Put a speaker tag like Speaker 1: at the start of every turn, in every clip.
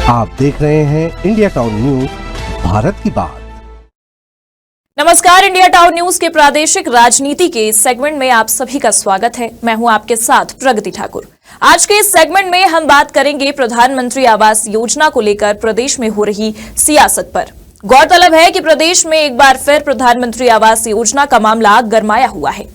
Speaker 1: आप देख रहे हैं इंडिया टाउन न्यूज, भारत की बात।
Speaker 2: नमस्कार, इंडिया टाउन न्यूज के प्रादेशिक राजनीति के इस सेगमेंट में आप सभी का स्वागत है। मैं हूं आपके साथ प्रगति ठाकुर। आज के इस सेगमेंट में हम बात करेंगे प्रधानमंत्री आवास योजना को लेकर प्रदेश में हो रही सियासत पर। गौरतलब है कि प्रदेश में एक बार फिर प्रधानमंत्री आवास योजना का मामला गरमाया हुआ है,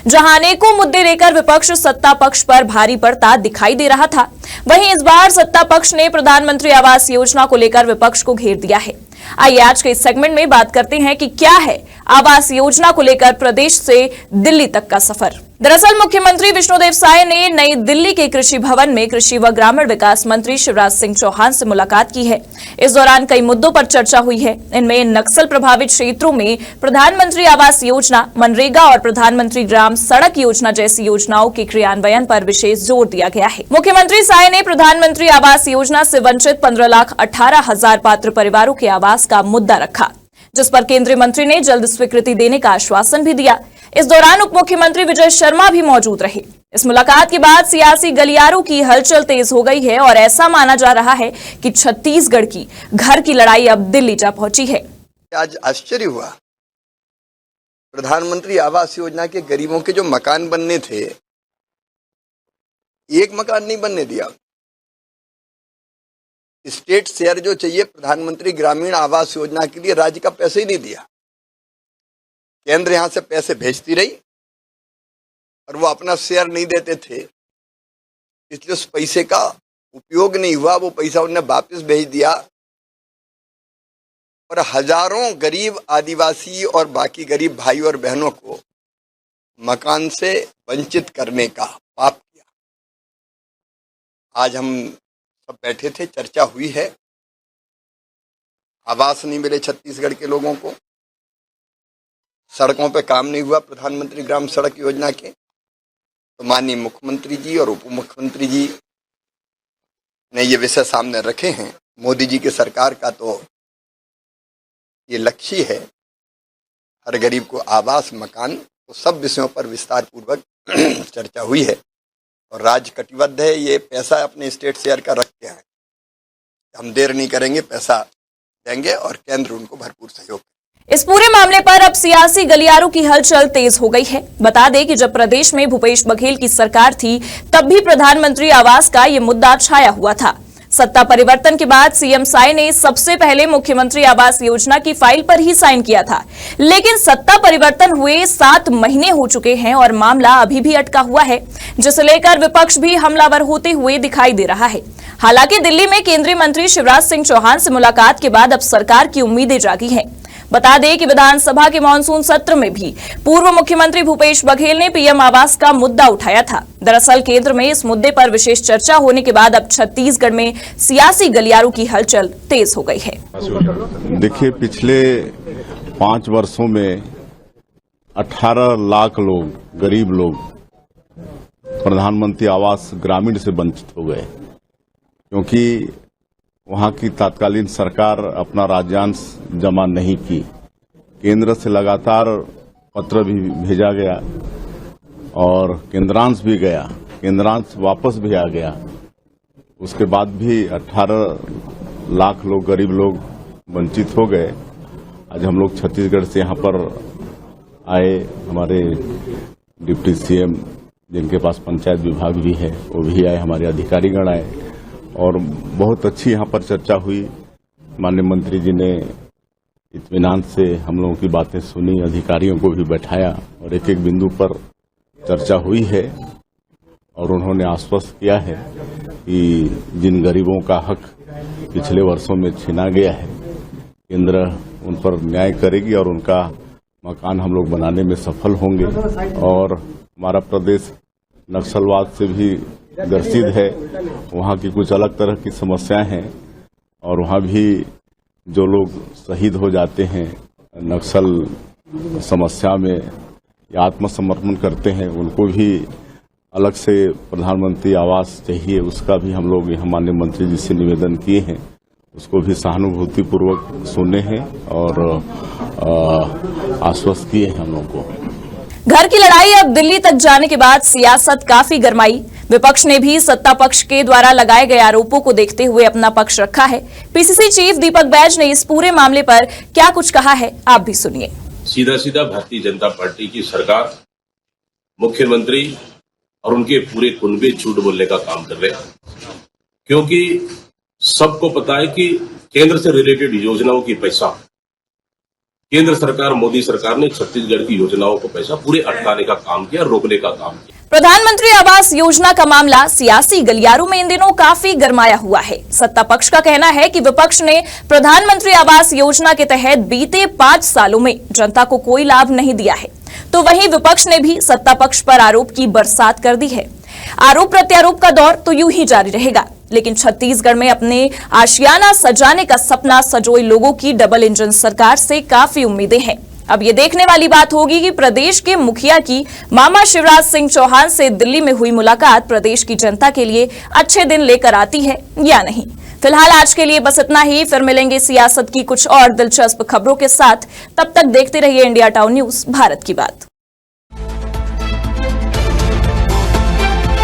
Speaker 2: जहां अनेकों मुद्दे लेकर विपक्ष सत्ता पक्ष पर भारी पड़ता दिखाई दे रहा था। वहीं इस बार सत्ता पक्ष ने प्रधानमंत्री आवास योजना को लेकर विपक्ष को घेर दिया है। आइए आज के इस सेगमेंट में बात करते हैं कि क्या है आवास योजना को लेकर प्रदेश से दिल्ली तक का सफर। दरअसल मुख्यमंत्री विष्णुदेव साय ने नई दिल्ली के कृषि भवन में कृषि व ग्रामीण विकास मंत्री शिवराज सिंह चौहान से मुलाकात की है। इस दौरान कई मुद्दों पर चर्चा हुई है। इनमें नक्सल प्रभावित क्षेत्रों में प्रधानमंत्री आवास योजना, मनरेगा और प्रधानमंत्री ग्राम सड़क योजना जैसी योजनाओं के क्रियान्वयन पर विशेष जोर दिया गया है। मुख्यमंत्री साय ने प्रधानमंत्री आवास योजना से वंचित 15,18,000 पात्र परिवारों के आवास का मुद्दा रखा, जिस पर केंद्रीय मंत्री ने जल्द स्वीकृति देने का आश्वासन भी दिया। इस दौरान उप मुख्यमंत्री विजय शर्मा भी मौजूद रहे। इस मुलाकात के बाद सियासी गलियारों की हलचल तेज हो गई है और ऐसा माना जा रहा है कि छत्तीसगढ़ की घर की लड़ाई अब दिल्ली जा पहुंची है।
Speaker 3: आज आश्चर्य हुआ, प्रधानमंत्री आवास योजना के गरीबों के जो मकान बनने थे, एक मकान नहीं बनने दिया। स्टेट शेयर जो चाहिए प्रधानमंत्री ग्रामीण आवास योजना के लिए, राज्य का पैसे ही नहीं दिया। केंद्र यहां से पैसे भेजती रही और वो अपना शेयर नहीं देते थे, इसलिए उस पैसे का उपयोग नहीं हुआ। वो पैसा उन्हें वापस भेज दिया और हजारों गरीब आदिवासी और बाकी गरीब भाई और बहनों को मकान से वंचित करने का पाप किया। आज हम सब बैठे थे, चर्चा हुई है। आवास नहीं मिले छत्तीसगढ़ के लोगों को, सड़कों पे काम नहीं हुआ प्रधानमंत्री ग्राम सड़क योजना के, तो माननीय मुख्यमंत्री जी और उप मुख्यमंत्री जी ने ये विषय सामने रखे हैं। मोदी जी की सरकार का तो ये लक्ष्य है, हर गरीब को आवास, मकान, तो सब विषयों पर विस्तार पूर्वक चर्चा हुई है और राज्य कटिबद्ध है ये पैसा अपने स्टेट शेयर का रख के है। हम देर नहीं करेंगे, पैसा देंगे और केंद्र उनको भरपूर सहयोग।
Speaker 2: इस पूरे मामले पर अब सियासी गलियारों की हलचल तेज हो गई है। बता दें कि जब प्रदेश में भूपेश बघेल की सरकार थी, तब भी प्रधानमंत्री आवास का ये मुद्दा छाया हुआ था। सत्ता परिवर्तन के बाद सीएम साय ने सबसे पहले मुख्यमंत्री आवास योजना की फाइल पर ही साइन किया था, लेकिन सत्ता परिवर्तन हुए 7 महीने हो चुके हैं और मामला अभी भी अटका हुआ है, जिसे लेकर विपक्ष भी हमलावर होते हुए दिखाई दे रहा है। हालांकि दिल्ली में केंद्रीय मंत्री शिवराज सिंह चौहान से मुलाकात के बाद अब सरकार की उम्मीदें जागी हैं। बता दें कि विधानसभा के मानसून सत्र में भी पूर्व मुख्यमंत्री भूपेश बघेल ने पीएम आवास का मुद्दा उठाया था। दरअसल केंद्र में इस मुद्दे पर विशेष चर्चा होने के बाद अब छत्तीसगढ़ में सियासी गलियारों की हलचल तेज हो गई है।
Speaker 4: देखिए, पिछले 5 वर्षों में 18 लाख लोग, गरीब लोग, प्रधानमंत्री आवास ग्रामीण से वंचित हो गए, क्योंकि वहां की तत्कालीन सरकार अपना राज्यांश जमा नहीं की। केंद्र से लगातार पत्र भी भेजा गया और केंद्रांश भी गया, केंद्रांश वापस भी आ गया। उसके बाद भी 18 लाख लोग, गरीब लोग वंचित हो गए। आज हम लोग छत्तीसगढ़ से यहाँ पर आए, हमारे डिप्टी सीएम जिनके पास पंचायत विभाग भी है वो भी आए, हमारे अधिकारीगण आए और बहुत अच्छी यहाँ पर चर्चा हुई। माननीय मंत्री जी ने इत्मीनान से हम लोगों की बातें सुनी, अधिकारियों को भी बैठाया और एक एक बिंदु पर चर्चा हुई है और उन्होंने आश्वस्त किया है कि जिन गरीबों का हक पिछले वर्षों में छीना गया है, केंद्र उन पर न्याय करेगी और उनका मकान हम लोग बनाने में सफल होंगे। और हमारा प्रदेश नक्सलवाद से भी ग्रसित है, वहाँ की कुछ अलग तरह की समस्याएं हैं और वहाँ भी जो लोग शहीद हो जाते हैं नक्सल समस्या में या आत्मसमर्पण करते हैं, उनको भी अलग से प्रधानमंत्री आवास चाहिए। उसका भी हम लोग यहाँ माननीय मंत्री जी से निवेदन किए हैं, उसको भी सहानुभूतिपूर्वक सुने हैं और आश्वस्त किए हैं हम लोग को।
Speaker 2: घर की लड़ाई अब दिल्ली तक जाने के बाद सियासत काफी गरमाई। विपक्ष ने भी सत्ता पक्ष के द्वारा लगाए गए आरोपों को देखते हुए अपना पक्ष रखा है। पीसीसी चीफ दीपक बैज ने इस पूरे मामले पर क्या कुछ कहा है, आप भी सुनिए।
Speaker 5: सीधा सीधा भारतीय जनता पार्टी की सरकार, मुख्यमंत्री और उनके पूरे कुनबे झूठ बोलने का काम कर रहे हैं, क्योंकि सबको पता है कि केंद्र से रिलेटेड योजनाओं की पैसा केंद्र सरकार, मोदी सरकार ने छत्तीसगढ़ की योजनाओं को पैसा पूरे अटकाने का काम किया, रोकने का काम किया।
Speaker 2: प्रधानमंत्री आवास योजना का मामला सियासी गलियारों में इन दिनों काफी गरमाया हुआ है। सत्ता पक्ष का कहना है कि विपक्ष ने प्रधानमंत्री आवास योजना के तहत बीते 5 सालों में जनता को कोई लाभ नहीं दिया है, तो वहीं विपक्ष ने भी सत्ता पक्ष पर आरोप की बरसात कर दी है। आरोप प्रत्यारोप का दौर तो यूं ही जारी रहेगा, लेकिन छत्तीसगढ़ में अपने आशियाना सजाने का सपना सजोए लोगों की डबल इंजन सरकार से काफी उम्मीदें हैं। अब ये देखने वाली बात होगी कि प्रदेश के मुखिया की मामा शिवराज सिंह चौहान से दिल्ली में हुई मुलाकात प्रदेश की जनता के लिए अच्छे दिन लेकर आती है या नहीं। फिलहाल आज के लिए बस इतना ही, फिर मिलेंगे सियासत की कुछ और दिलचस्प खबरों के साथ। तब तक देखते रहिए इंडिया टाउन न्यूज, भारत की बात।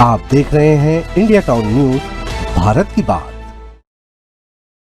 Speaker 1: आप देख रहे हैं इंडिया टाउन न्यूज, भारत की बात।